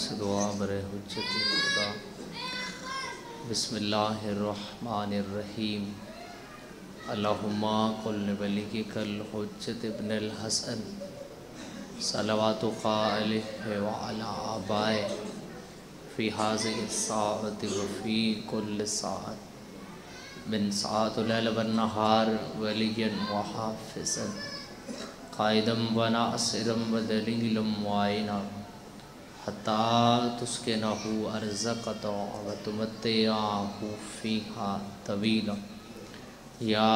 سے دعا برے حجت خدا۔ بسم اللہ الرحمن الرحیم۔ اللہم قل ولیک الحجت ابن الحسن صلواتک علیہ وعلی آبائہ فی هذه الساعة وفی کل ساعة من ساعة اللیل والنہار ولیا وحافظا قائدا وناصرا ودلیلا معینا حتی تسکنہ ارزقت وتمتعہ فیہا طویلا یا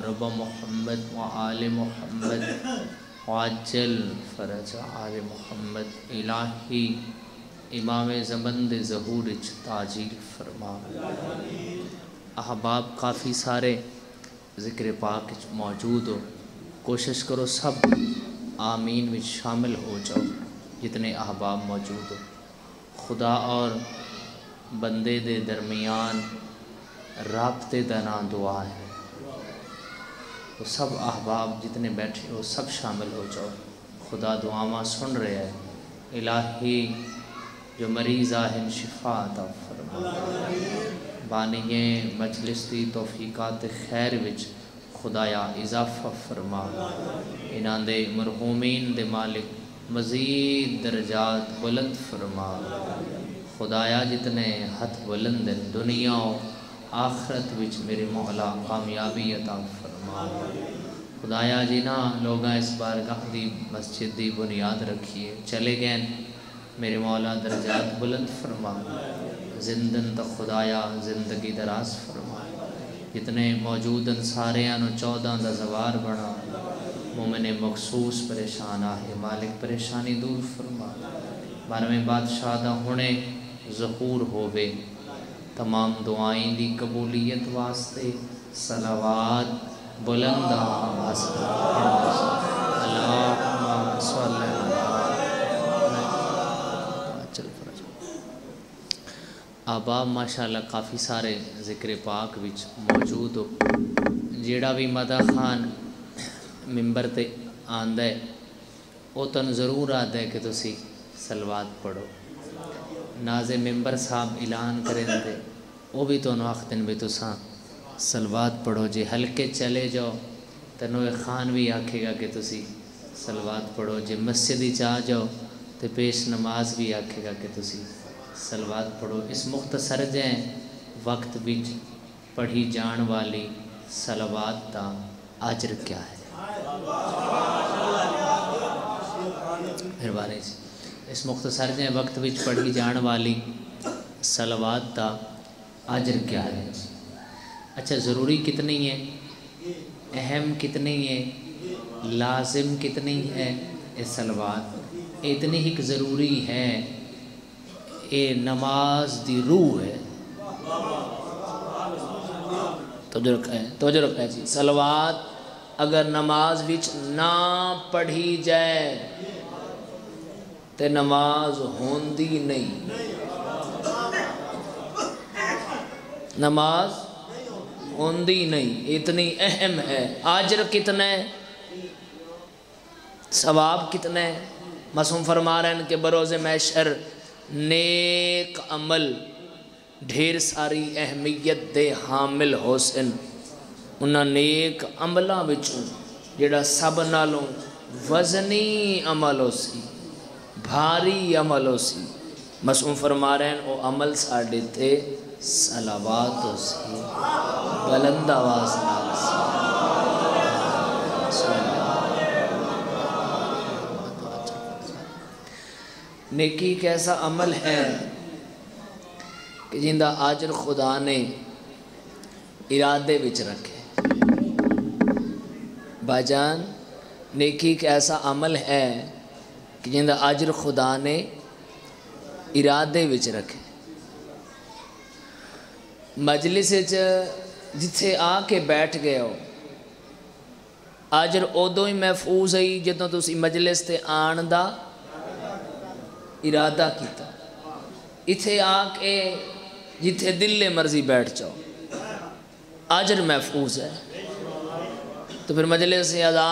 رب محمد وآل محمد وعجل فرج آل محمد۔ الہی امام زمن دے ظہور اچ تاجیل فرما۔ احباب کافی سارے ذکر پاک موجود ہو، کوشش کرو سب آمین میں شامل ہو جاؤ جتنے احباب موجود ہو۔ خدا اور بندے دے درمیان رابطے دا نام دعا ہے، تو سب احباب جتنے بیٹھے ہو سب شامل ہو جاؤ۔ خدا دعاواں سن رہے ہیں، الہی جو مریض آہن شفا عطا فرما۔ بانیے مجلس دی توفیقات خیر وچ خدایا اضافہ فرما۔ انہاں دے مرحومین دے مالک مزید درجات بلند فرما۔ خدایا جتنے ہتھ بلند ہیں دنیا و آخرت وچ میرے مولا کامیابی عطا فرما۔ خدایا جنہاں لوگاں اس بارگاہ دی مسجد دی بنیاد رکھیے چلے گئے میرے مولا درجات بلند فرما۔ زندن تا خدایا زندگی دراز فرما۔ جتنے موجود ہیں ساریاں نو 14 دا زوار بنا۔ مومن مخصوص پریشان آئے مالک پریشانی دور فرما۔ 12ویں بادشاہ دا ہونے ظہور ہووے، تمام دعائیں دی قبولیت واسطے صلوات بلند آواز اللہم صلی آباب ماشاءاللہ کافی سارے ذکر پاک وچ موجود ہو۔ جیڑا بھی مدح خان ممبر تے آندہ ہے وہ تن ضرور آدھا ہے کہ تسی صلوات پڑھو۔ ناظر ممبر صاحب اعلان کریں دے وہ بھی تو آخدن بھی تساں صلوات پڑھو۔ جی ہلکے چلے جاؤ تنوع خان بھی آکھے گا کہ تسی صلوات پڑھو۔ جی مسجدی چاہ جاؤ تو پیش نماز بھی آکھے گا کہ تسی صلوات پڑھو۔ اس مختصر جائیں وقت بچ پڑھی جان والی صلوات دا اجر کیا ہے؟ مہربانی جی۔ اس مختصر جائیں وقت بچ پڑھی جان والی صلوات دا اجر کیا ہے؟ اچھا ضروری کتنی ہے، اہم کتنی ہے، لازم کتنی ہے یہ صلوات؟ اتنی ہی ضروری ہے، اے نماز دی روح ہے۔ توجہ رکھیں جی، صلوات اگر نماز وچ نہ پڑھی جائے تے نماز ہوندی نہیں، نماز ہوندی نہیں، اتنی اہم ہے۔ اجر کتنا ہے، ثواب کتنا ہے؟ معصوم فرما رہے ہیں کہ بروز محشر نیک عمل ڈھیر ساری اہمیت دے حامل حسن، انہاں نیک عملہ بچوں جڑا سب نالوں وزنی عمل ہو سی، بھاری عمل ہو سی، معصوم فرما رہے ہیں وہ عمل ساڑھے تھے صلوات ہو سی، بلند آواز نال سی۔ نیکی ایک ایسا عمل ہے کہ جندہ اجر خدا نے ارادے وچ رکھے۔ بھائی جان نیکی ایک ایسا عمل ہے کہ جندہ اجر خدا نے ارادے وچ رکھے۔ مجلس جتھے آ کے بیٹھ گئے ہو اجر ادو ہی محفوظ ہے جدوں تسی مجلس تے آن دا ارادہ کیتا۔ اتھے آ کے جتھے دل مرضی بیٹھ جاؤ اجر محفوظ ہے۔ تو پھر مجلس ادا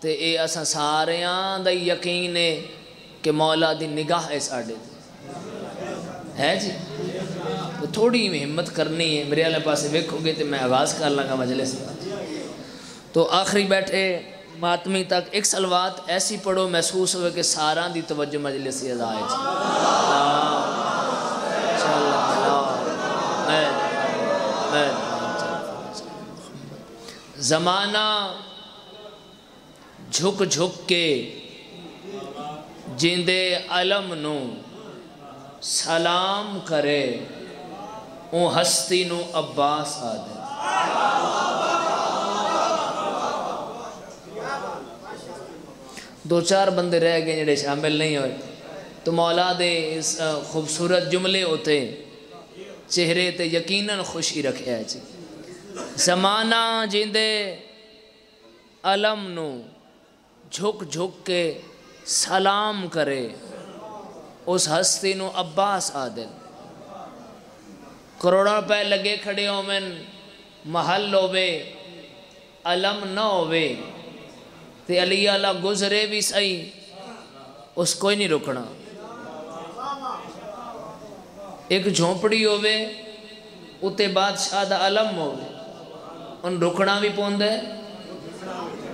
تے اے اساں ساریاں دا یقین ہے کہ مولا دی نگاہ ہے ساڑھے ہے جی تو تھوڑی ہمت کرنی ہے میرے والے پاسے ویکھو گے تو میں آغاز کر لگا مجلس کا تو آخری بیٹھے ماتمی تک ایک صلوات ایسی پڑھو محسوس ہوئے کہ سارا دی توجہ مجلس سے ازائے زمانہ جھک جھک کے جیندے علم نو سلام کرے اون ہستی نو عباس آدھے دو چار بندے رہ گئے جڑے شامل نہیں ہوئے تو مولا دے اس خوبصورت جملے ہوتے چہرے تے یقیناً خوشی رکھے ہے جی زمانہ جیندے علم نو جھک جھک کے سلام کرے اس ہستی نو عباس آدھے کروڑوں روپے لگے کھڑے ہومن محل ہووے علم نہ ہووے تے علی اللہ گزرے بھی صحیح اس کوئی نہیں رکنا ایک جھونپڑی ہووے اتے بادشاہ دا علم ہووے ان رکنا بھی پوندے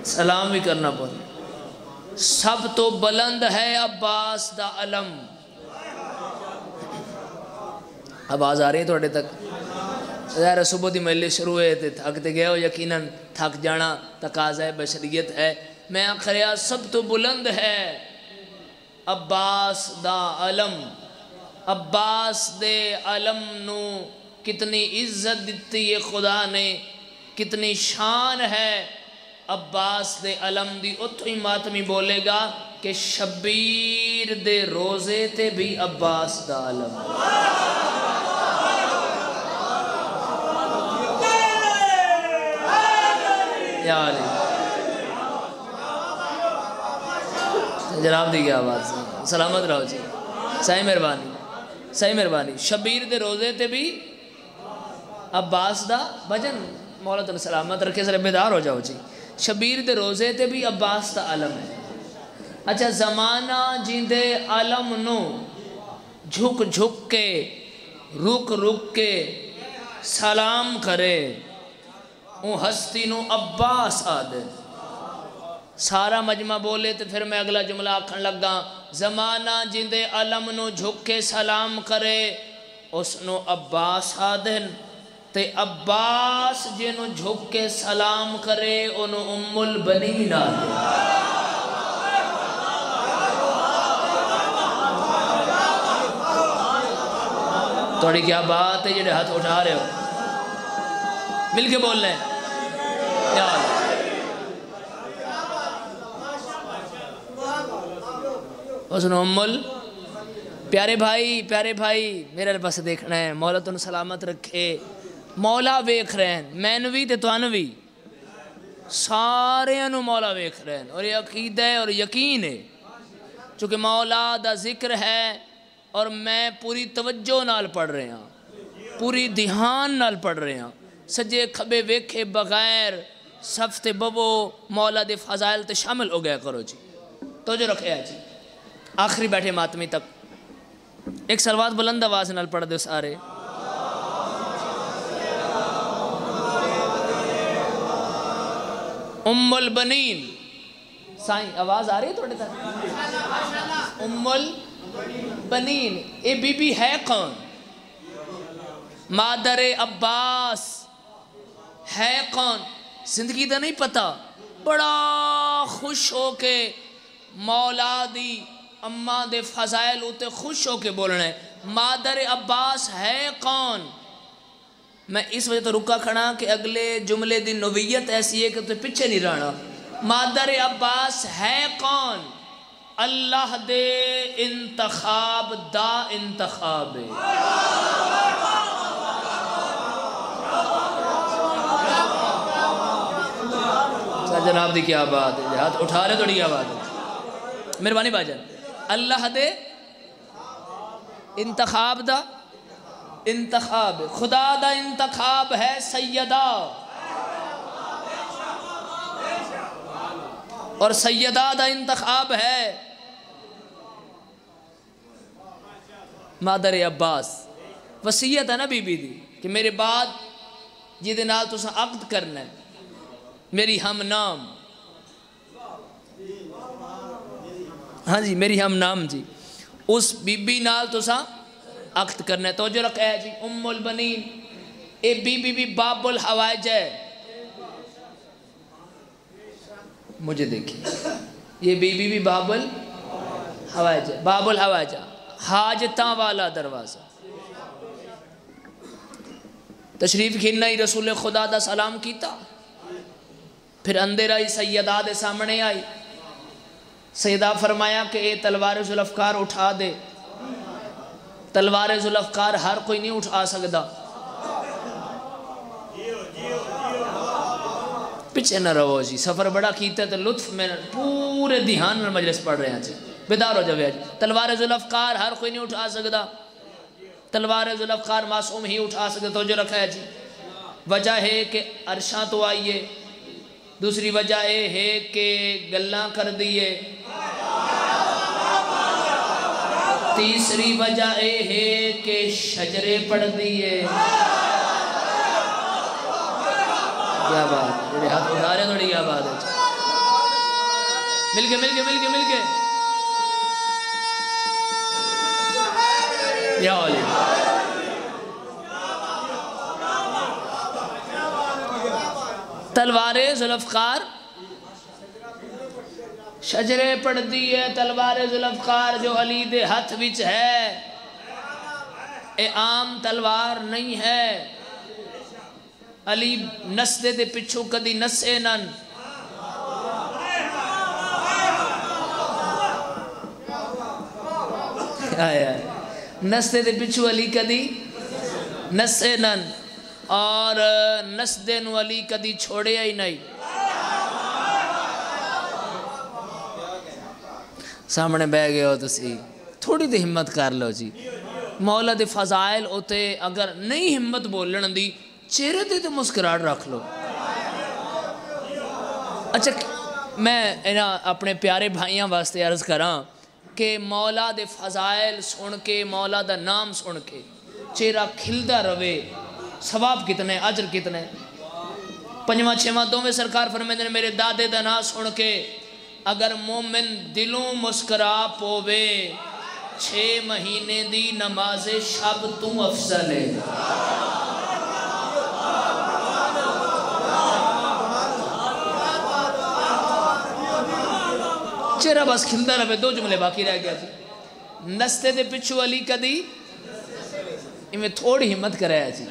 سلام بھی کرنا پوندے سب تو بلند ہے عباس دا علم آواز آ رہی ہے توڑے تک ظاہر صبح دی مجلس شروع ہوئے تھے تھکتے گئے ہو یقیناً تھک جانا تقاضا ہے بشریت ہے میں آخریا سب تو بلند ہے عباس دا علم عباس دے علم نو کتنی عزت دیتی ہے خدا نے کتنی شان ہے عباس دے علم دی اتو ہی ماتمی بولے گا کہ شبیر دے روزے تے بھی عباس دا علم یا علی جناب دی کیا آواز سلامت رہو جی صحیح مہربانی شبیر دے روزے تے بھی عباس دا بجن مولا تعالی سلامت رکھے ذرا بیدار ہو جاؤ جی شبیر دے روزے تے بھی عباس دا علم ہے اچھا زمانہ جیندے علم نو جھک جھک کے رک رک کے سلام کرے اون ہستی نو عباس آدھے سارا مجمع بولے تو پھر میں اگلا جملہ آکھن لگا زمانہ جیندے علم نو جھک کے سلام کرے اس نو عباس آدھے تے عباس جنو جھک کے سلام کرے انو ام البنین آدھے توڑی کیا بات ہے جڑے ہاتھ اٹھا رہے ہو مل کے بول لیں یا اللہ اس نے امول پیارے بھائی میرے پاس دیکھنا ہے مولا تن سلامت رکھے مولا ویکھ رہے ہیں مینوی تے توانوی سارے انو مولا ویکھ رہے ہیں اور یہ عقیدہ ہے اور یقین ہے چونکہ مولا دا ذکر ہے اور میں پوری توجہ نال پڑھ رہے ہیں پوری دھیان نال پڑھ رہے ہیں سجے کھبے ویکھے بغیر صفت ببو مولا دے فضائل تے شامل ہو گیا کرو جی تو جو رکھے ہے جی آخری بیٹھے ماتمی تک ایک صلوات بلند آواز نال پڑھ دے سارے ام البنین سائیں آواز آ رہی ہے توڑے تک ام البنین اے بی بی ہے کون مادر عباس ہے کون زندگی دا نہیں پتا بڑا خوش ہو کے مولا دی اماں دے فضائل ہوتے خوش ہو کے بولنے مادر عباس ہے کون میں اس وجہ تو رکا کھڑا کہ اگلے جملے دی نویت ایسی ہے کہ تو پیچھے نہیں رہنا مادر عباس ہے کون اللہ دے انتخاب دا انتخاب جناب دی کیا بات ہے ہاتھ اٹھا رہے توڑی کیا بات ہے مہربانی باجن اللہ دے انتخاب دا انتخاب خدا دا انتخاب ہے سیدہ اور سیدہ دا انتخاب ہے مادر عباس وصیت ہے نا بی بی دی کہ میرے بعد جہدے نال تساں عقد کرنا ہے میری ہم نام، ہاں جی میری ہم نام جی، اس بی بی نال تساں عقد کرنا ہے۔ توجہ رکھا ہے جی، ام البنین اے بی بی بھی باب الحوائج ہے، مجھے دیکھیں یہ بی بی بھی باب الحوائج ہے، باب الحوائج حاجتاں والا دروازہ۔ تشریف کھلنا ہی رسول خدا دا سلام کیتا، پھر اندر آئی سیدہ دے سامنے آئی، سیدہ فرمایا کہ اے تلوار ذوالفقار اٹھا دے، تلوار ذوالفقار ہر کوئی نہیں اٹھا سکتا، پیچھے نہ رہو جی، سفر بڑا کیتا ہے تو لطف میں پورے دھیان میں مجلس پڑھ رہے ہیں جی، بیدار ہو جاوے جی۔ تلوار ذوالفقار ہر کوئی نہیں اٹھا سکتا، تلوار ذوالفقار معصوم ہی اٹھا سکتا۔ تو جو رکھا ہے جی، وجہ ہے کہ عرشاں تو آئیے، دوسری وجہ ہے کہ گلاں کر دیئے، تیسری وجہ ہے کہ شجرے پڑھ دیئے۔ کیا بات، میرے ہاتھ اٹھا رہے ہیں تھوڑی کیا بات ہے، مل کے مل کے مل کے مل کے یا علی تلوار ذوالفقار شجرے پڑھ دیئے، تلوار ذوالفقار جو علی دے ہاتھ وچ ہے اے عام تلوار نہیں ہے، علی نسدے دے پچھو کدی نسے نن، نسدے دے پچھو علی کدی نسے نن، اور نسدے نو علی کدی چھوڑے ہی نہیں۔ سامنے بہ گئے ہو تسی، تھوڑی دی ہمت کر لو جی، مولا دے فضائل ہوتے اگر نہیں ہمت بولن دی چہرے دے تو مسکراہٹ رکھ لو۔ اچھا میں اپنے پیارے بھائیاں واسطے عرض کراں کہ مولا دے فضائل سن کے، مولا دا نام سن کے چہرہ کھلدا روے، ثواب کتنے، اجر کتنے۔ پنجواں چھواں دوویں سرکار فرمائندے نے میرے دادے دا نام سن کے اگر مومن دلوں مسکرا پوے، 6 مہینے دی نماز شب تو افضل ہے۔ چہرہ بس کھلدا رہے، 2 جملے باقی رہ گیا جی۔ نستے دے پچھو علی کدی، میں تھوڑی ہمت کرے جی،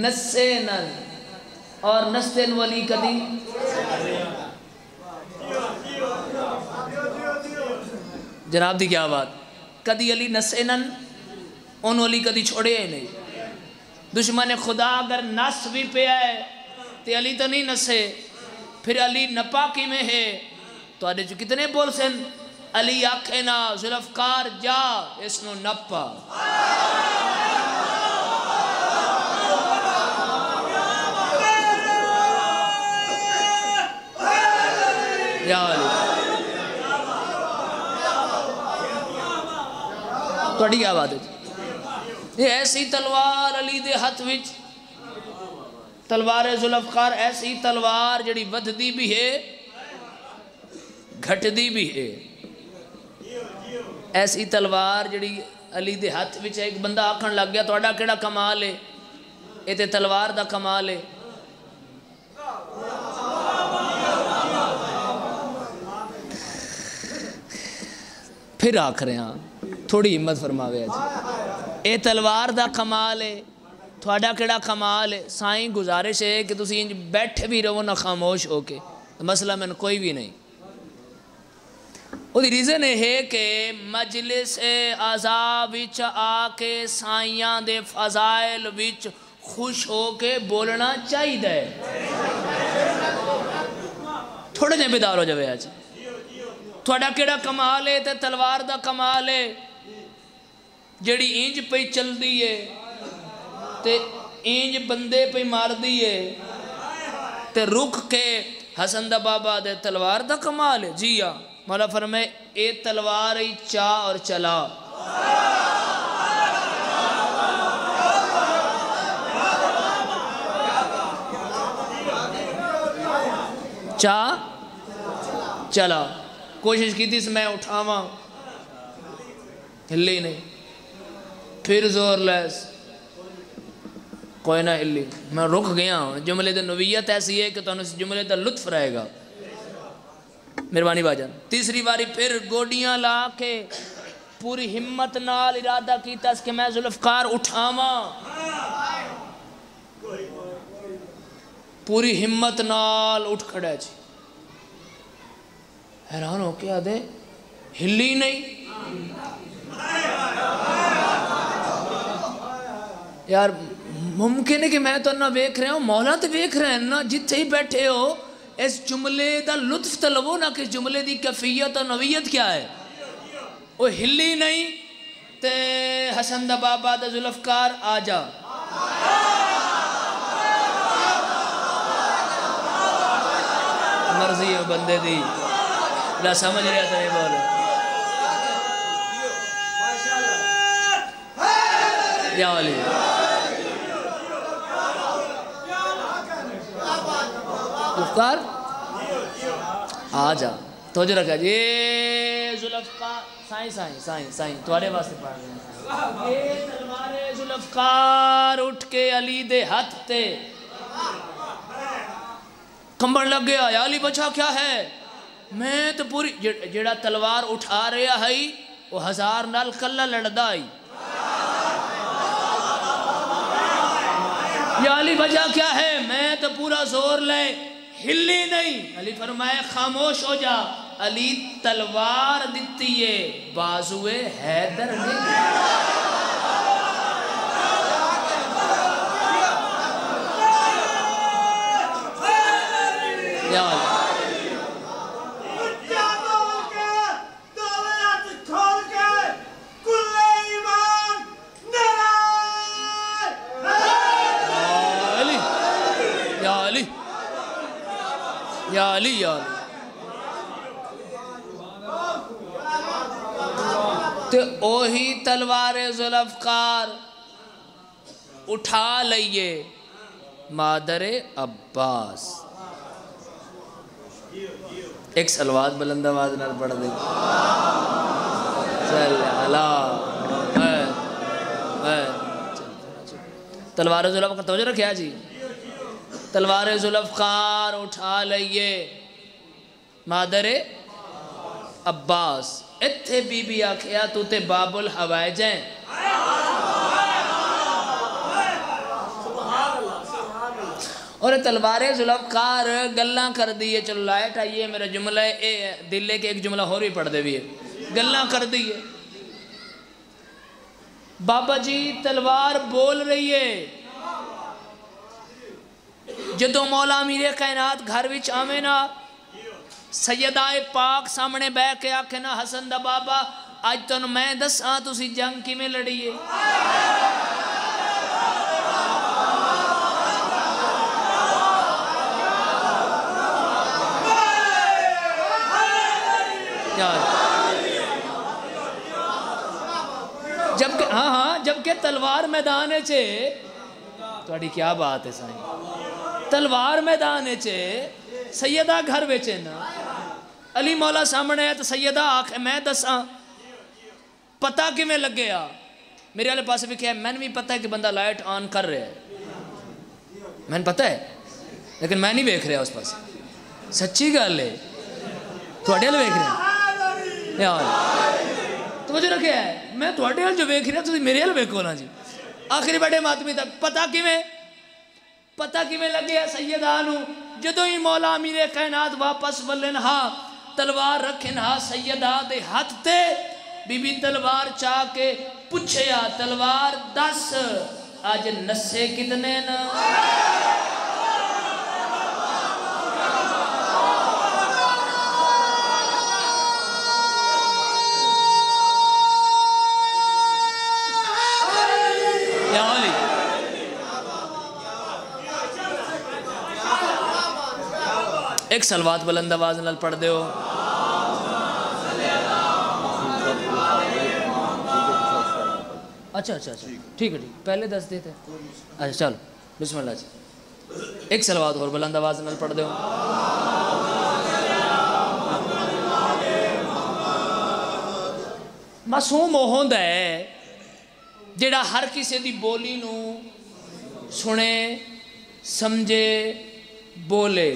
نسے نن اور نستے نو علی کدی، جناب دی کیا بات، کدی علی نسے نن، انہوں علی کدی چھوڑے ہی نہیں۔ دشمن خدا اگر نس بھی پہ آئے تو علی تو نہیں نسے، پھر علی نپا کی میں ہے تو آدھے جو کتنے بول سن، علی آکھے نا ذوالفقار جا اس نو نپا۔ یا علی توڑی کیا بات ہے جی، یہ ایسی تلوار علی دے ہاتھ وچ، تلوار ذوالفقار ایسی تلوار جڑی ودھ دی بھی ہے گھٹ دی بھی ہے، ایسی تلوار جڑی علی دے ہاتھ وچ ہے۔ ایک بندہ آکھن لگ گیا توڑا کیڑا کمال ہے، یہ تے تلوار دا کمال ہے۔ پھر آکھ رہے ہیں تھوڑی ہمت فرماوے جی، اے تلوار دا کمال ہے، تھوڑا کیڑا کمال ہے۔ سائیں گزارش ہے کہ تسی انج بیٹھے بھی رہو نہ خاموش ہو کے، مسئلہ میں کوئی بھی نہیں۔ وہ ریزن ہے کہ مجلس اعضاء وچ آ کے سائیاں دے فضائل وچ خوش ہو کے بولنا چاہیے ہے۔ تھوڑے جائیں بیدار ہو جاوے آج، تھوڑا کیڑا کمال ہے تے تلوار دا کمال ہے جڑی اینج پہ چل دیئے تے اینج بندے پہ مار دیئے تے رک کے حسن دا بابا دے تلوار دا کمال ہے۔ جی ہاں، مولا فرمائے اے تلوار ہی چاہ اور چلا، چلا کوشش کی تھی میں اٹھاواں ہلی نہیں پھر زور لیس کوئی نہ ہلی میں رک گیا ہوں جملے دا نویت ایسی ہے کہ تو اس جملے دا لطف رہے گا مہربانی باجان تیسری باری پھر گوڈیاں لا کے پوری ہمت نال ارادہ کیتا اس کہ میں ذوالفقار اٹھاواں پوری ہمت نال اٹھ کھڑا جی حیران ہو کے آدھے ہلی نہیں یار ممکن ہے کہ میں تو نہ ویکھ رہا ہوں مولا تو ویکھ رہے ہیں نا جتھے ہی بیٹھے ہو اس جملے دا لطف طلبو نا کہ جملے دی کیفیت اور نویت کیا ہے وہ ہلی نہیں تے حسن دا بابا دا ذوالفقار آ جا مرضی ہے بندے دی نہ سمجھ رہا تھا یہ بولو یا علی ذوالفقار آ جا توجہ رکھا جی ذوالفقار سائیں تمہارے واسطے پڑھ رہے ہیں یہ تلوار ذوالفقار اٹھ کے علی دے ہاتھ تے کمبڑ لگ گیا یا علی بچا کیا ہے میں تو پوری جڑا تلوار اٹھا رہا ہے وہ ہزار نال کلا لڑدا ہے یا علی بچا کیا ہے میں تو پورا زور لے ہلی نہیں علی فرمائے خاموش ہو جا علی تلوار دیتی ہے بازوے حیدر نہیں یا علی یا علی تو اوہی تلوار ذوالفقار اٹھا لئیے مادر عباس ایک سلوات بلند آواز نال پڑھ دے صلی اللہ تلوار ذوالفقار توجہ رکھیا جی تلوار ذوالفقار اٹھا لئیے مادر عباس اتھے بی بی آکھیا تو تے باب الحوائج ہیں اور تلوار ذوالفقار گلاں کر دیئے چلو لائٹ آئیے میرا جملہ دل لے کے ایک جملہ اور بھی پڑھ دے بھی ہے گلاں کر دیئے بابا جی تلوار بول رہی ہے جدو مولا امیر کائنات گھر وچ آمینہ سیدہ پاک سامنے بے کے آکھے نا حسن دا بابا آج تو میں دساں تسی جنگ کی میں لڑیے جبکہ تلوار میدانے چھے توڑی کیا بات ہے سائیں تلوار میدانے چھے سیدہ گھر بیچے نا علی مولا سامنے ہے تو سیدہ آنکھ میں دساں پتہ کی میں لگ گیا میرے والے پاس بھی کیا ہے میں نے بھی پتہ ہے کہ بندہ لائٹ آن کر رہے ہے میں نے پتہ ہے لیکن میں نہیں بیکھ رہا اس پاس سچی گال ہے توڑے والے بیکھ رہے ہیں تو مجھے رکھے ہے میں توڑے والے جو بیکھ رہا تو میرے والے بیکھو نا جی آخری بڑے ماتمی تک پتہ کی میں لگ گیا سیدانو جدو ہی مولا امیر کائنات واپس بلن ہاں تلوار رکھن ہاں سیدہ دے ہاتھ تے بی بی تلوار چاہ کے پوچھے یا تلوار 10 آج نسے کتنے نا یا علی ایک سلوات بلند آواز نال پڑھ دے ہو اچھا ٹھیک ہے پہلے 10 دیتے اچھا چلو بسم اللہ جی ایک سلوات اور بلند آواز نال پڑھ دے ہو ਮਾਸੂਮ ਉਹ ਹੁੰਦਾ ਹੈ ਜਿਹੜਾ ਹਰ ਕਿਸੇ ਦੀ ਬੋਲੀ ਨੂੰ ਸੁਣੇ, ਸਮਝੇ, ਬੋਲੇ।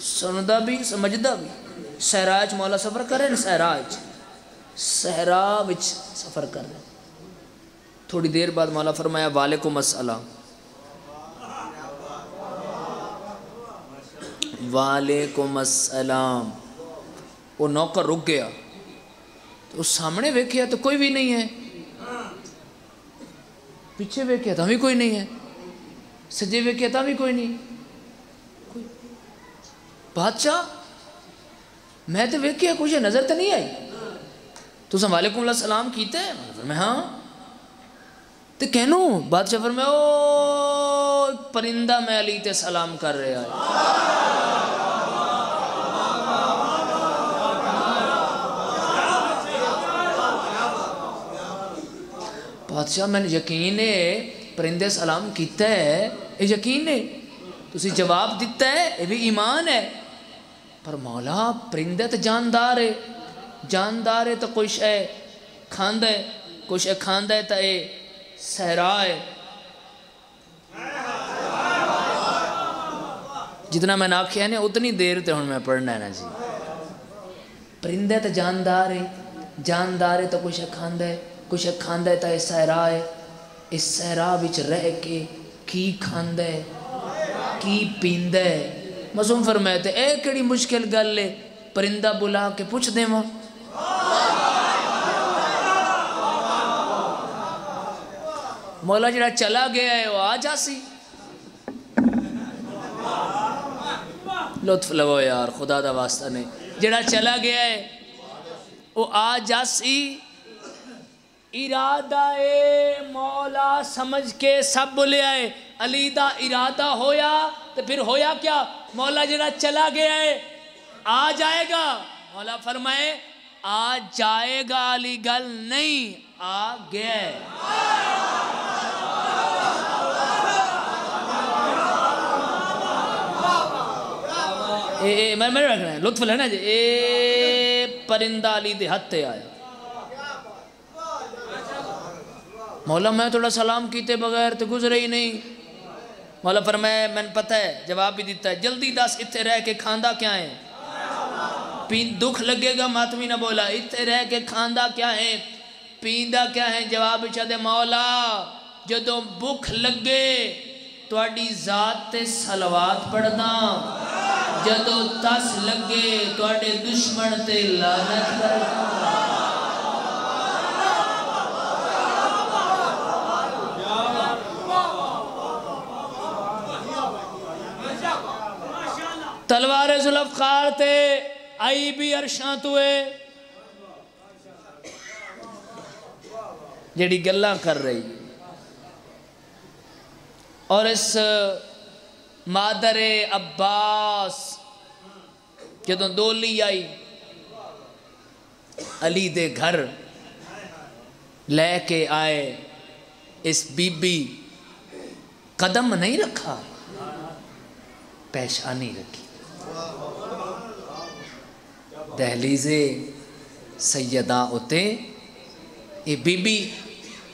سندا بھی سمجھدا بھی. صحرا وچ مولا سفر کرے نا, صحرا وچ سفر کر رہے. تھوڑی دیر بعد مولا فرمایا وعلیکم السلام. وعلیکم السلام. وہ نوکر رک گیا تو اس سامنے ویکھیا تو کوئی بھی نہیں ہے, پیچھے ویکھیا تو بھی کوئی نہیں ہے, سجے ویکھیا تو بھی کوئی نہیں. بادشاہ میں تو ویکھیا کچھ نظر تو نہیں آئی, تساں وعلیکم السلام کیتا ہے؟ میں ہاں. تو کہنو بادشاہ فرمایا او پرندہ میں علی تے سلام کر رہا ہے. بادشاہ میں نے یقین ہے پرندے سلام کیتا ہے, یہ یقین ہے, تسی جواب دیتا ہے, یہ بھی ایمان ہے. پر مولا پرندے تو جاندار ہے تو کوئی شے کھاندا ہے, کوئی شے کھاندا ہے تو یہ صحرا ہے. جتنا میں نے آکھیا ہے نا اتنی دیر تے ہن میں پڑھنا ہے نا جی. پرندے تو جاندار ہے تو کوئی شے کھاندا ہے, کوئی شے کھاندا ہے تو یہ صحرا ہے. اس صحرا وچ رہ کے کی کھاندا ہے کی پیندا ہے. معصوم فرمایا تے اے کیڑی مشکل گل ہے, پرندہ بلا کے پوچھ دیواں. مولا جڑا چلا گیا ہے وہ آ جاسی. لطف لگو یار خدا دا واسطہ نے, جڑا چلا گیا ہے وہ آ جاسی. ارادہ مولا سمجھ کے سب بولے آئے. علی دا ارادہ ہویا تو پھر ہویا کیا, مولا جڑا چلا گیا ہے آ جائے گا. مولا فرمائے آ جائے گا علی گل نہیں, آ گیا ہے. میں رکھنا ہے, لطف لینا جی. اے پرندہ علی دے ہاتھ تے آیا. مولا میں تھوڑا سلام کیتے بغیر تو گزرے ہی نہیں. مولا فرمایا میں نے پتہ ہے, جواب بھی دیتا ہے, جلدی دس اتھے رہ کے کھاندا کیا ہے؟ دکھ لگے گا ماتمی نہ بولا, اتھے رہ کے کھاندا کیا ہے پیندا کیا ہے؟ جواب چاہ دے مولا جدوں بکھ لگے تواڈی ذات تے صلوات پڑھنا, جدوں تس لگے تواڈے دشمن تے لعنت کرنا. تلوار ذوالفقار تے آئی بھی عرشاں توئے جڑی گلاں کر رہی. اور اس مادر عباس جدوں دولی آئی علی دے گھر لے کے آئے, اس بی بی قدم نہیں رکھا, پیشانی رکھی. دہلیز سیدہ اتے یہ بی بی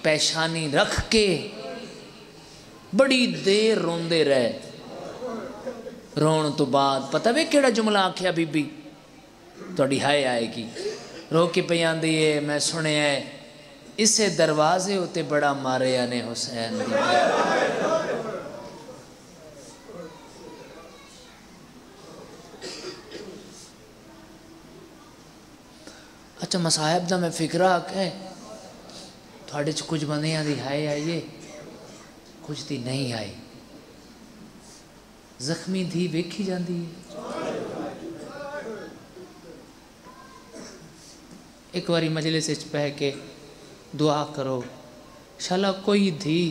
پیشانی رکھ کے بڑی دیر روندے رہے. رون تو بعد پتہ بھی کیڑا جملہ آکھیا بی بی توڑی ہائے آئے گی. رو کے پیان دیئے میں سنے ہے اسے دروازے ہوتے بڑا مارے آنے حسین دی. اچھا مصاحب دا میں فکرہ آکھے تھوڑے چھ کچھ بندیاں دی ہائے آئیے, کچھ دی نہیں آئی. زخمی دھی ویکھی جاندی ہے. ایک واری مجلس اچ پہ کے دعا کرو شالا کوئی دھی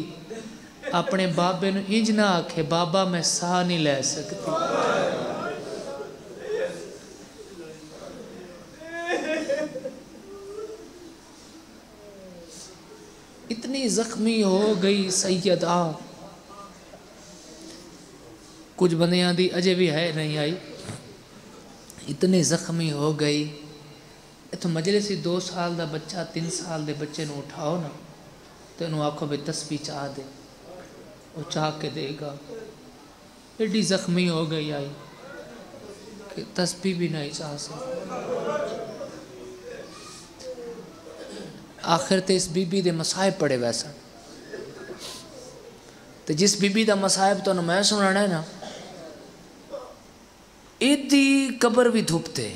اپنے بابے نو انج نہ آکھے بابا میں ساہ نہیں لے سکتی. اتنی زخمی ہو گئی سیدہ, کچھ بندیاں دی اجے بھی ہے نہیں آئی, اتنی زخمی ہو گئی. تو مجلسی 2 سال دا بچہ 3 سال دے بچے نو اٹھاؤ نا تو انہوں آکھو بھی تسبیح چاہ دے, وہ چاہ کے دے گا. ایڈی زخمی ہو گئی آئی. کہ تسبیح بھی نہیں چاہ سکتے. آخر تے اس بی بی دے مصائب پڑے ویسا تے جس بی بی دا مصائب تو میں سنانا ہے نا ایدی قبر بھی دھوپتے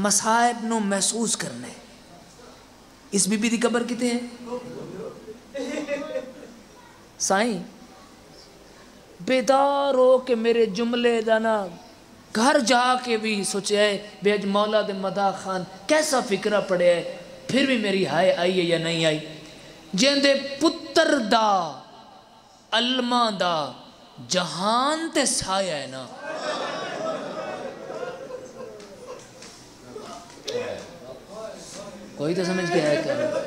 مصائب نو محسوس کرنے. اس بی بی دی قبر کتے ہیں سائیں بیدار ہو کہ میرے جملے دانا گھر جا کے بھی سوچے ہے بے اج مولا دے مداح خان کیسا فکرہ پڑے ہے پھر بھی میری ہائے آئی ہے یا نہیں آئی. جیندے پتر دا علمہ دا جہان تے سایہ ہے نا کوئی تو سمجھ کے ہے کہہ رہا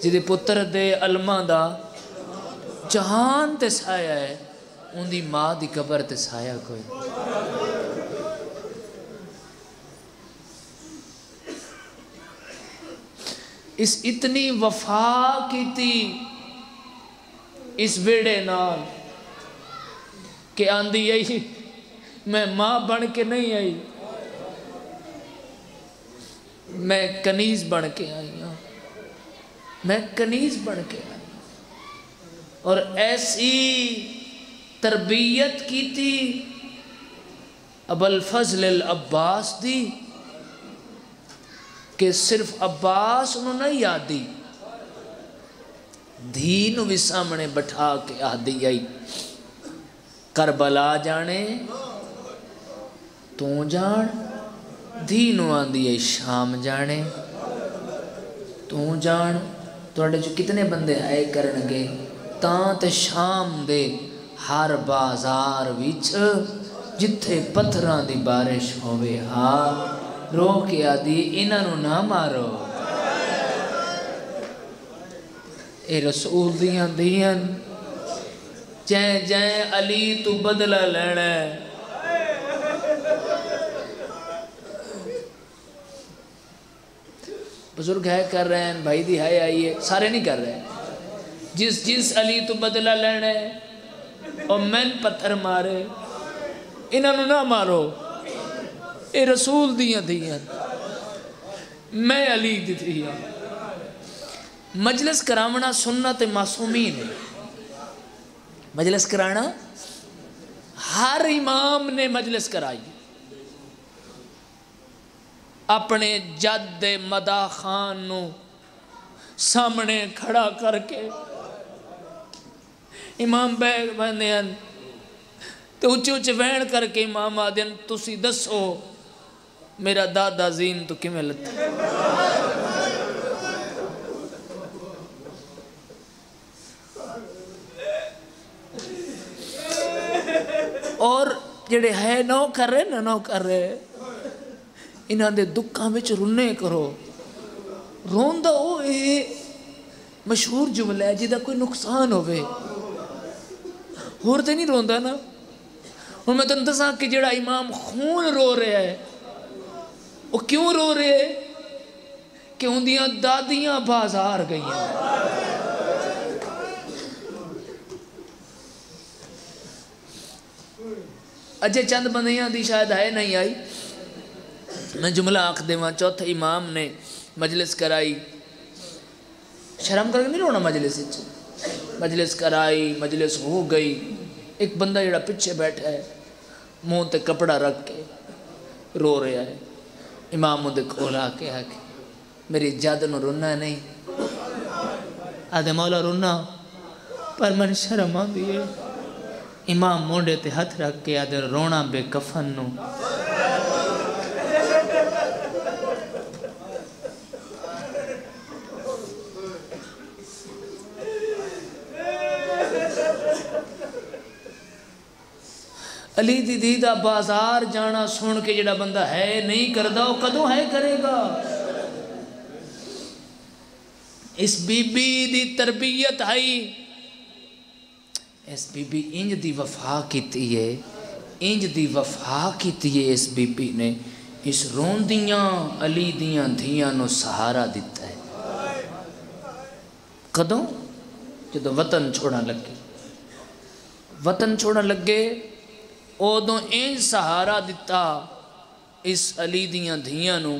جیدے پتر دے علمہ دا جہان تے سایہ ہے ان دی ماں دی قبر تے سایہ کوئی. اس اتنی وفا کی تھی اس بیڑے نال کہ آندھی آئی میں ماں بن کے نہیں آئی میں کنیز بن کے آئی ہوں میں کنیز بن کے آئی اور ایسی تربیت کی تھی ابوالفضل العباس دی کہ صرف عباس انہوں نے یاد دی دھینو بھی سامنے بٹھا کے آدھی آئی کربلا جانے تو جان دھینو آدھی آئی شام جانے تو جان توڑے جو کتنے بندے آئے کرنگے تاں تے شام دے ہر بازار وچ جتھے پتھران دی بارش ہوئے ہاں رو کے آدھی انہوں نہ مارو اے رسول دیاں جائیں جائیں علی تو بدلہ لینا ہے. بزرگ ہے کر رہے ہیں بھائی دی ہے آئیے سارے نہیں کر رہے ہیں جس علی تو بدلہ لینا ہے اور میں پتھر مارے انہوں نہ مارو اے رسول دیاں میں علی دی دیاں. مجلس کرامنا سنت معصومین ہے. مجلس کرانا ہر امام نے مجلس کرائی اپنے جد مداح خان نو سامنے کھڑا کر کے امام بیگ بندے ہیں تو اچھے اچھے وین کر کے امام آدھیں تسی دسو میرا دادا زین تو کمیں لتا اور جڑے ہے نو کر رہے انہاں دے دکھاں وچ رونے کرو روندہ ہو اے مشہور جملہ ہے جیدہ کوئی نقصان ہوئے ہوتے نہیں روندہ نا اور میں تو انتظار کہ جڑا امام خون رو رہے ہے وہ کیوں رو رہے ہیں کہ ان دیاں دادیاں بازار گئی ہیں اجھے چند بندیاں دی شاید ہے نہیں آئی میں جملہ آنکھ دے وہاں چوتھے امام نے مجلس کرائی شرم کر کے نہیں رونا مجلس کرائی مجلس ہو گئی ایک بندہ جڑا پچھے بیٹھا ہے منہ تے کپڑا رکھ کے رو رہا ہے امام مجھے کھولا کے آکے میری جاد نو رونا نہیں آدھے مولا رونا پر من شرم آن دیئے امام مونڈے تے ہاتھ رکھ کے آدھے رونا بے کفن نو علی دی دیدہ بازار جانا سن کے جڑا بندہ ہے نہیں کردہ وہ کدوں ہے کرے گا. اس بی بی دی تربیت آئی اس بی بی انج دی وفا کیتی ہے اس بی بی نے اس روندیاں علی دیاں دھیاں نو سہارا دیتا ہے. کدوں جدو وطن چھوڑن لگے وطن چھوڑن لگے ادوں این سہارا دتا اس علی دیاں دھیاں نو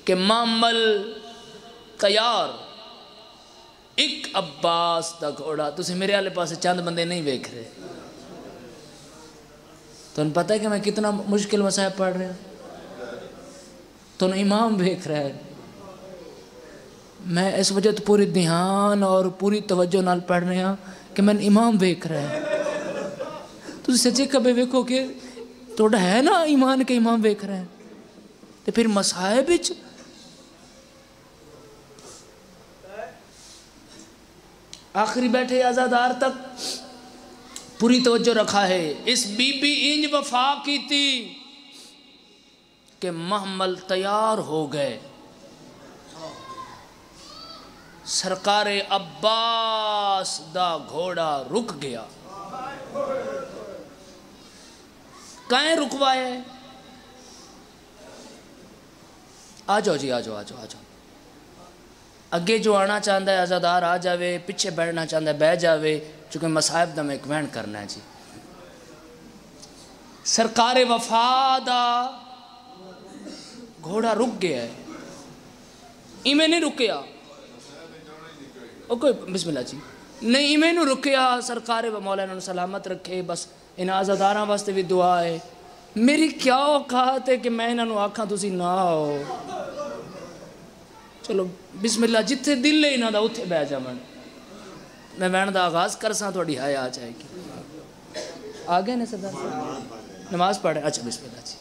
کہ محمل تیار ایک عباس دا گھوڑا. تسی میرے والے پاسے چند بندے نہیں ویکھ رہے. تو انہیں پتہ ہے کہ میں کتنا مشکل مصائب پڑھ رہا ہوں. تو انہیں امام ویکھ رہا ہے. میں اس وجہ تو پوری دھیان اور پوری توجہ نال پڑھ رہا ہوں کہ میں امام ویکھ رہا ہے. تو سچے کبھی ویکھو کہ توڑا ہے نا ایمان کے امام ویکھ رہے ہیں. تو پھر مصائب وچ آخری بیٹھے آزادار تک پوری توجہ رکھا ہے. اس بی بی انج وفا کی تھی کہ محمل تیار ہو گئے. سرکار عباس دا گھوڑا رک گیا. کہیں رکوائے؟ آ جاؤ جی، آ جاؤ آ جاؤ آ جاؤ. اگے جو آنا چاہتا ہے آزادار آ جاوے، پیچھے بیٹھنا چاہتا ہے بہ جاوے، چونکہ مصائب دا میں ایک وین کرنا ہے جی. سرکار وفا دا گھوڑا رک گیا ہے. ایمیں نہیں رکیا، کوئی بسم اللہ جی نہیں، ایمیں نہیں رکیا. سرکار مولا نے سلامت رکھے. بس ان آزاداراں واسطے بھی دعا ہے. میری کیا اوقات ہے کہ میں انہوں آکھاں تسی نہ آؤ. چلو بسم اللہ، جتھے دل ہے انہوں دا اتھے بہ جاون. میں وین دا آغاز کرساں تھوڑی حیا آ جائے گی. آگے نے صدر صاحب نماز پڑھے. اچھا بسم اللہ جی.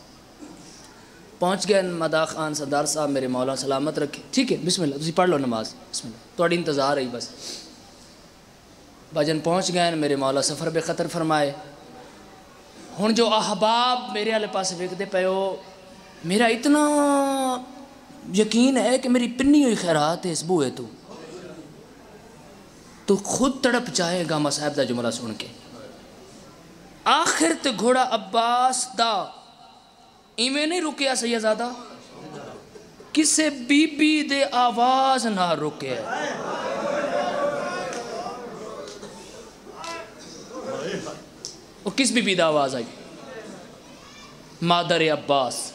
پہنچ گئے مدا خان سردار صاحب، میرے مولا سلامت رکھے. ٹھیک ہے بسم اللہ، تسی پڑھ لو نماز. بسم اللہ، تھوڑی انتظار ہے بس. بھجن پہنچ گئے، میرے مولا سفر بے خطر فرمائے. ہن جو احباب میرے والے پاس ویکھدے پئے ہو، میرا اتنا یقین ہے کہ میری پنی ہوئی خیرات ہے اس بوئے تو خود تڑپ جائے گا مصائب دا جملہ سن کے. آخر تے گھوڑا عباس دا ایمیں نہیں رکیا سیدزادہ، کسے بی بی دے آواز نہ رکے. اور کس بی بی دا آواز آئی؟ مادر عباس.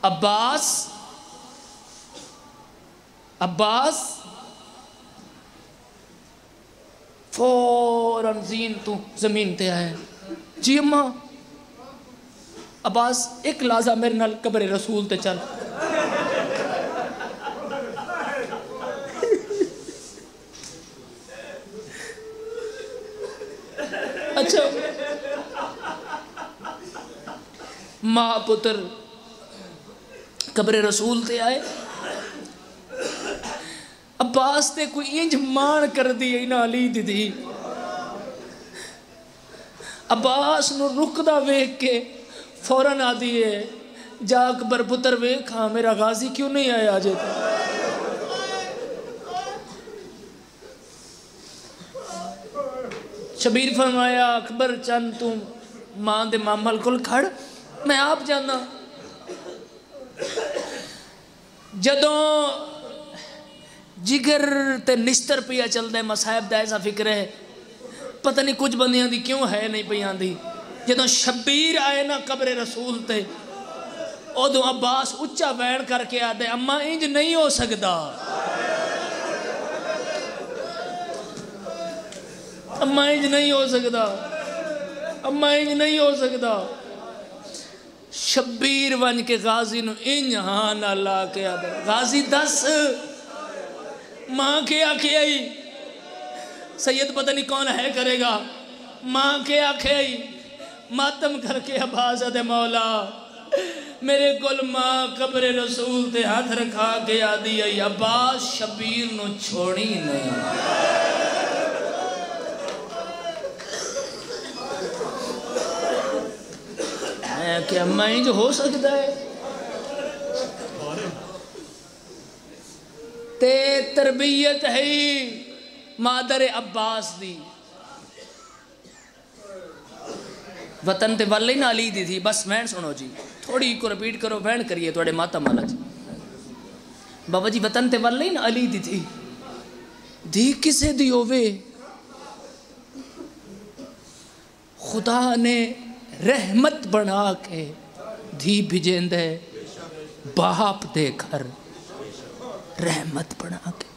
عباس فوراً زین تو زمین تے آئے. جی اماں. عباس ایک لازہ میرے نال قبر رسول تے چل. اچھا ماں پتر قبر رسول تے آئے. عباس تے کوئی انج مان کر دی اینا علی دی دی. عباس نو رکدا ویکھ کے فوراً آ دیئے، جا اکبر پتر ویکھ ہاں میرا غازی کیوں نہیں آیا آجے تھا. شبیر فرمایا اکبر چند تو ماں دے مامل کل کھڑ، میں آپ جانا. جدوں جگر تے نشتر پیا چل دے مصائب دا ایسا فکر ہے، پتہ نہیں کچھ بندیاں دی کیوں ہے نہیں پیاں دی. جدوں شبیر آئے نا قبر رسول تے، ادوں عباس اچھا وین کر کے آدھے اماں انج نہیں ہو سکدا، اماں انج نہیں ہو سکدا، اماں انج نہیں ہو سکدا. شبیر ون کے غازی نو انج ہاں نہ لا کے آدھے غازی دس ماں کے آکھے آئی. سید پتہ نہیں کون ہے کرے گا. ماں کے آکھے آئی ماتم کر کے عباس دے مولا میرے کل ماں قبر رسول تے ہاتھ رکھا کے آدھی آئی. عباس شبیر نو چھوڑی نہیں. کہ میں جو ہو سکتا ہے تے تربیت ہے مادر عباس دی. وطن تے والے نہ علی دی تھی. بس وین سنو جی، تھوڑی کو رپیٹ کرو، وین کریے توڑے ماتم والا جی. بابا جی وطن تے والے نہ علی دی تھی. دھی کسے دی ہووے خدا نے رحمت بنا کے دھی بھیجیں دے باپ دے گھر رحمت بنا کے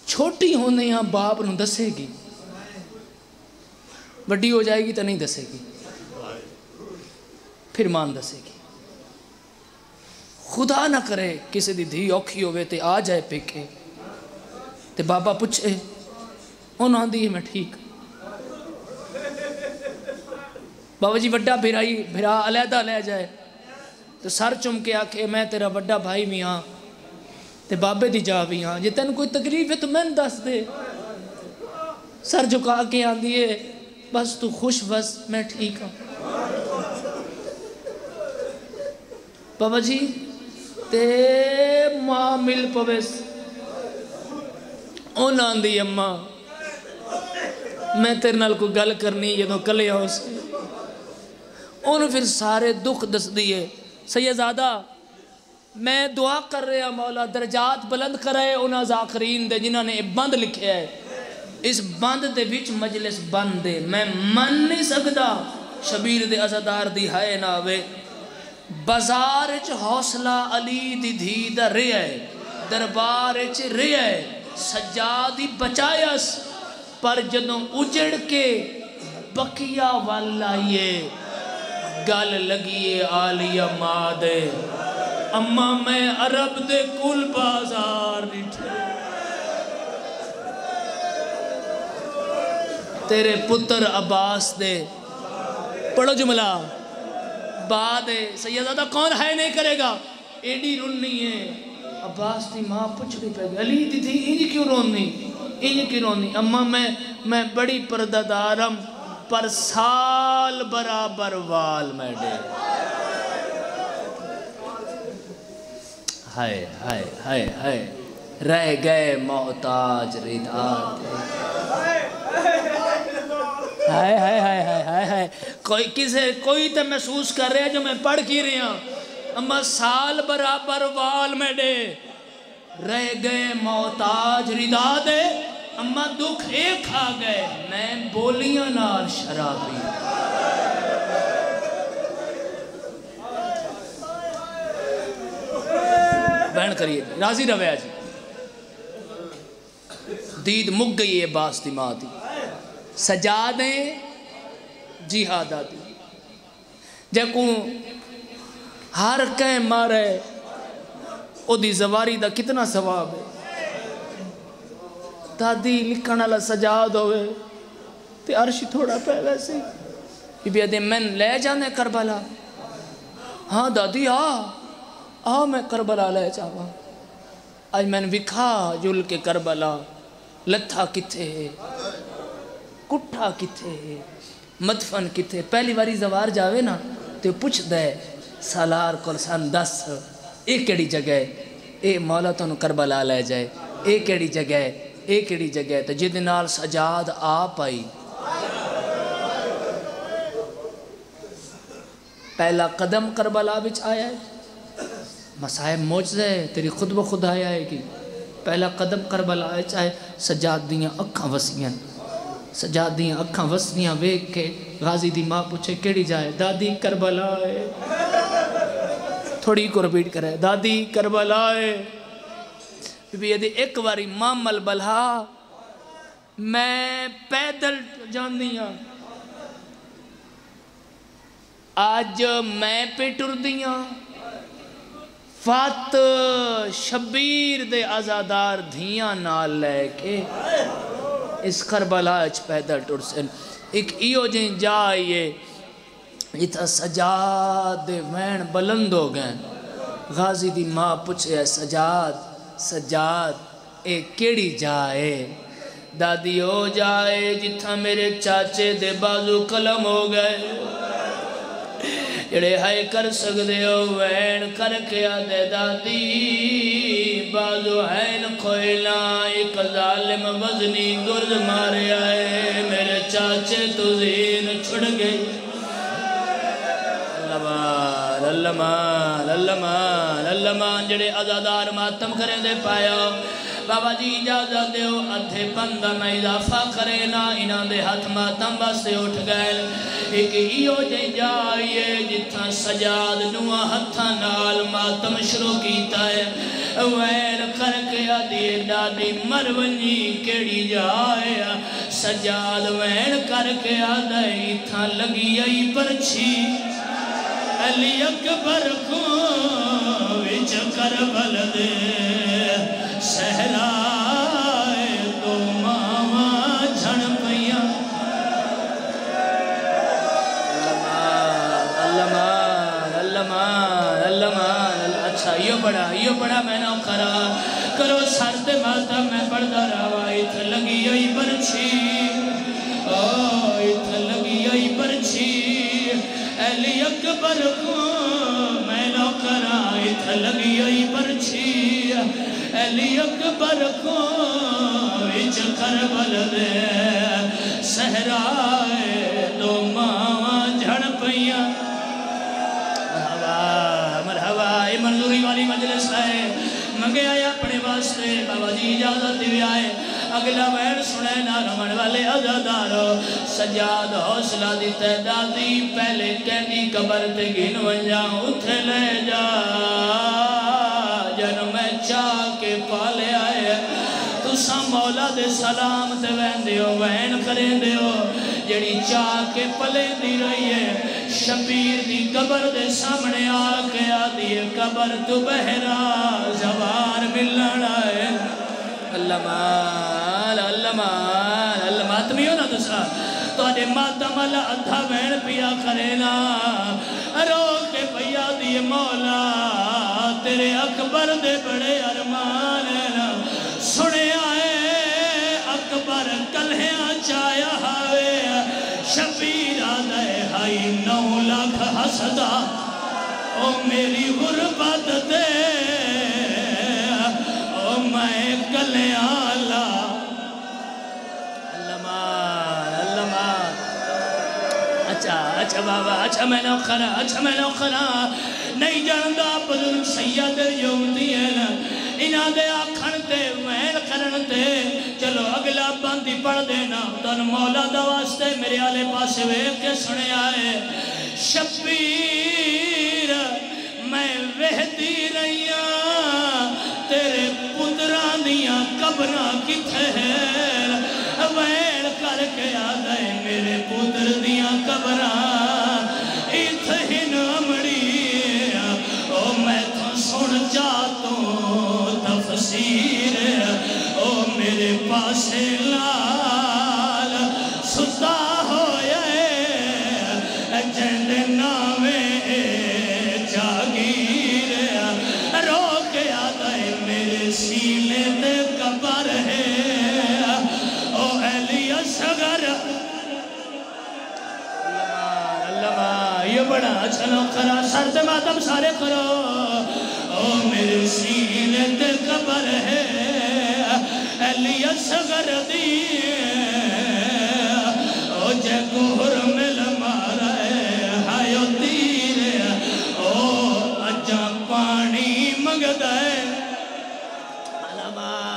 چھوٹی ہونے یہاں باپ نو دسے گی بڑی ہو جائے گی تو نہیں دسے گی پھر مان دسے گی خدا نہ کرے کسی دی دھی اوکھی ہوئے تے آ جائے پیکے تے بابا پوچھے انہاں دی میں ٹھیک بابا جی وڈا بھرا علیحدہ لے جائے تو سر چم کے آکھے میں تیرا وڈا بھائی بھی ہاں تے بابے دی جا بھی ہاں جی تین کوئی تکلیف ہے تو میں دس دے سر جھکا کے آن دیئے بس تو خوش بس میں ٹھیک ہوں بابا جی تے ماں مل پویس اون آن دی اماں میں تیرے نال کو گل کرنی یہ تو کلے ہو سے انہوں پھر سارے دکھ دس دیئے سیدزادہ میں دعا کر رہا مولا درجات بلند کرے انہاں ذاکرین دے جنہاں نے بند لکھے ہے اس بند دے وچ مجلس بند دے میں من نہیں سکدا شبیر دے عزادار دی ہائے ناوے بازار چ حوصلہ علی دی دھی دا رہے ہے دربار چ رہے ہے سجادی بچایس پر جدوں اجڑ کے بقیہ والا یہ گل لگیے آلیہ ماں دے اماں میں عرب دے کل بازار نٹھے تیرے پتر عباس دے پڑھو جملہ بعد سیدزادہ کون ہے نہیں کرے گا ایڈی رونی ہے عباس دی ماں پچھڑی پہ گئی علی دی تھی انج کیوں رونی اماں میں بڑی پردادارم پر سال برابر وال میں ڈے ہائے ہائے ہائے ہائے رہ گئے محتاج ردات ہائے ہائے ہائے ہائے ہائے ہائے کوئی تے محسوس کر رہے ہیں جو میں پڑھ کی رہی ہوں اما سال برابر وال میں ڈے رہ گئے محتاج ردات اما دکھ ایک آ گئے میں بولیاں نال شرابی بہن کریے راضی رویا جی دید مک گئی ہے باس دی ماں دی سجادیں جہادہ دی جیکوں ہر کہیں مارے او دی زواری دا کتنا ثواب ہے دادی لکھن والا سجاد ہوئے تے عرش تھوڑا پہ ویسے بی بی آدھے میں لے جانے کربلا ہاں دادی آ میں کربلا لے جاوا آج میں نے وکھا جل کے کربلا لتھا کتھے ہے کٹھا کتھے ہے مدفن کتھے پہلی باری زوار جاوے نا تو پوچھ دے سالار کل سان 10 ایک کیڑی جگہ ہے اے مولا تو کربلا لے جائے ایک کیڑی جگہ ہے ایک کیڑی جگہ ہے تو جد نال سجاد آپ آئی پہلا قدم کربلا بچ آیا ہے مسائب موجزہ ہے تیری خود بخود آیا ہے کی پہلا قدم کربلا آیا چاہے سجاد دیاں اکھاں وسیاں سجاد دیاں اکھاں وسیاں ویک کے غازی دی ماں پوچھے کیڑی جائے دادی کربلا ہے تھوڑی کو رپیٹ کرے دادی کربلا ہے بی بی یہ ایک واری ماں ملبلہ میں پیدل جان دیاں آج میں پہ ٹر دیاں فات شبیر دے عزادار دھیاں نال لے کے اس کربلا اچ پیدل ٹر سن ایک ایو جن جائیے یہ سجاد دے وین بلند ہو گئے غازی دی ماں پوچھے سجاد اے کیڑی جائے دادی ہو جائے جتھا میرے چاچے دے بازو قلم ہو گئے جڑے ہائے کر سکدے ہو وین کر کے آدھے دادی بازو ہین کھوئلا ایک ظالم وزنی گرد مارے آئے میرے چاچے تو زین چھڑ گئی اللہ مان جڑے عزادار ماتم کریں دے پایا بابا جی اجازت دیو ادھے بندہ میں اضافہ کرے نا انہاں دے ہاتھ ماتم بستے اٹھ گئے ایک ایو جے جائیے جتھاں سجاد نوہ ہتھاں نال ماتم شروع کیتا ہے ویر کر کے آدھیے ڈاڈی مرونی کیڑی جائے سجاد ویر کر کے آدھے اتھاں لگی آئی پرچھی علی اکبر کو وچ کربل دے صحرائے تو ماما جھن پیا اچھا یہ بڑا میں نہ کرو سرد ماتا میں بڑھدا رہا ات لگی آئی برچھی ات لگی آئی برچھی علی اکبر کو میں نہ کرا ات لگی آئی برچھی علی اکبر کو وچ کربل دے صحرائے دو ماں جھڑ پیا مرحبا یہ منظوری والی مجلس ہے منگے آئے اپنے واسطے بابا جی اجازت بھی آئے اگلا وین سنے نہ رمن والے عزادارو سجاد حوصلہ دی تعدادی پہلے کہنی قبر تے گن ونجا اتھے لے جا جن میں چاہ کے پالے آئے تُسا مولا دے سلام تے وین دیو وین کریں دیو جڑی چاہ کے پلے دی رہی ہے شبیر دی قبر دے سامنے آکے آدھی قبر تو بہرا زبان ملن آئے اللہ مال اللہ مال اللہ ماتمیوں نا دوسرا تو آدھے ماتم اللہ ادھا بین پیا کرینا رو کے پیا دی مولا تیرے اکبر دے بڑے ارمان سنے آئے اکبر کلہیاں چایا ہاوے شبیر آدھے ہائی 9 لاکھ حسدہ او میری غربت دے او میں کلیاں اللہ مان اچھا بابا اچھا میں نہ خرا نہیں جاندہ بزرگ سید یومتی ہے نا انہاں دے آکھن تے وین کرن تے چلو اگلا باندی پڑھ دینا تن مولا دا واسطے میرے آلے پاسے ویب کے سنے آئے شبیر میں وحدی رہیاں تیرے پتران دیاں قبرہ کتھے ہے وین کر کے آدھے میرے پتر دیاں قبرہ اتھہن امڑی او میں تو سن جاتوں تفسیر او میرے پاس لال ستا ہوئے جند نامے جاگیر رو کے آدھے میرے سیلے دے قبر ہے او علی اصغر اللہ یہ بڑا چلو کرا سرد ماتم سارے کرو او میرے سینے تے قبر ہے علی اصغر دی او جے گہر مل مارا ہے ہائیو تیر او اجا پانی مگد ہے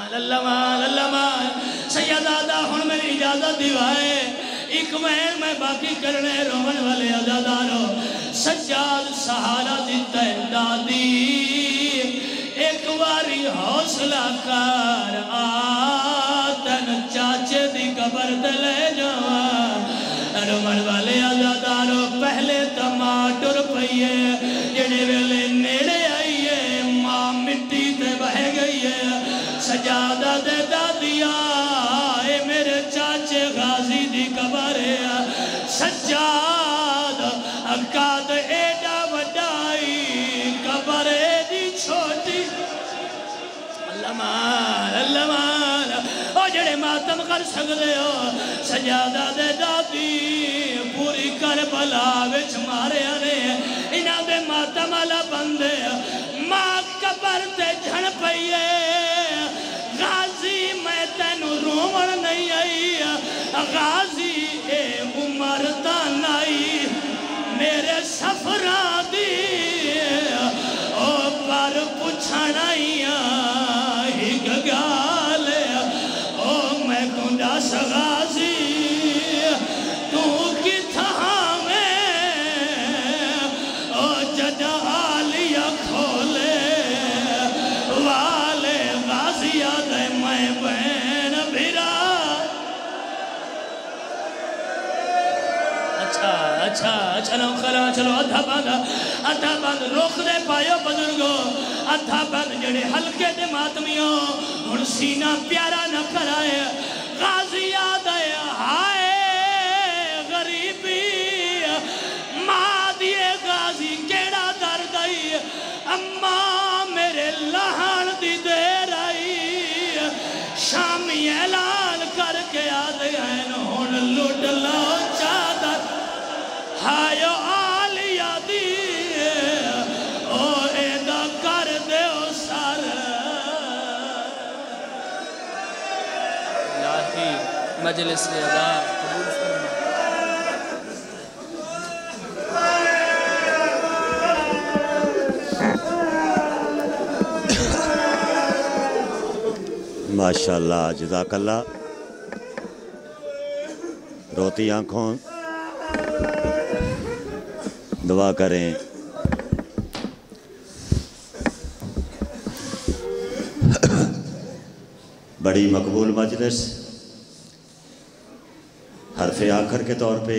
اللہ مان سیدادہ ہن میری اجازت دیوائے ایک مہر میں باقی کرنے رومن والے عزادارو سجاد سہارا دیتا ہے دادی ایک واری حوصلہ کر آتن چاچے دی قبر دلے جوان رومن والے عزادارو پہلے ٹماٹر پئیے جڑے ویلے نیڑے آئیے ماں مٹی تے بہ گئی ہے سجادہ دے دادیا اے میرے چاچے غازی دی قبر ہے سجاد اکاد ایڈا وڈائی قبر دی چھوٹی اللہ مان او جڑے ماتم کر سکتے ہو سجادہ دے دادی پوری کربلا وچ مارے آنے انہاں دے ماتم والا بندے ماں قبر تے جھن پئیے غازی میں تینو رومن نہیں آئی غازی اے عمر تانائی میرے سفران دی او پر پچھنائیاں ہی گگار دس غازی تو کتھا میں او جدا آلیا کھولے والے غازیہ دے میں بین بھیرا چلو ادھا بند روک دے پائیو بزرگو ادھا بند جڑے ہلکے دے ماتمیوں ان سینہ پیارا نہ کرائے غازی آدھے ہائے غریبی ماں دیے غازی کیڑا دردائی اماں میرے لہن دی دیر آئی شامی اعلان کر کے آدھے ہیں ہون لوٹ لو چادر ہائیو آلیا دی او ایدہ کر دے او سار الہی مجلس ادا قبول فرما ماشاءاللہ جزاک اللہ روتی آنکھوں دعا کریں بڑی مقبول مجلس حرف آخر کے طور پہ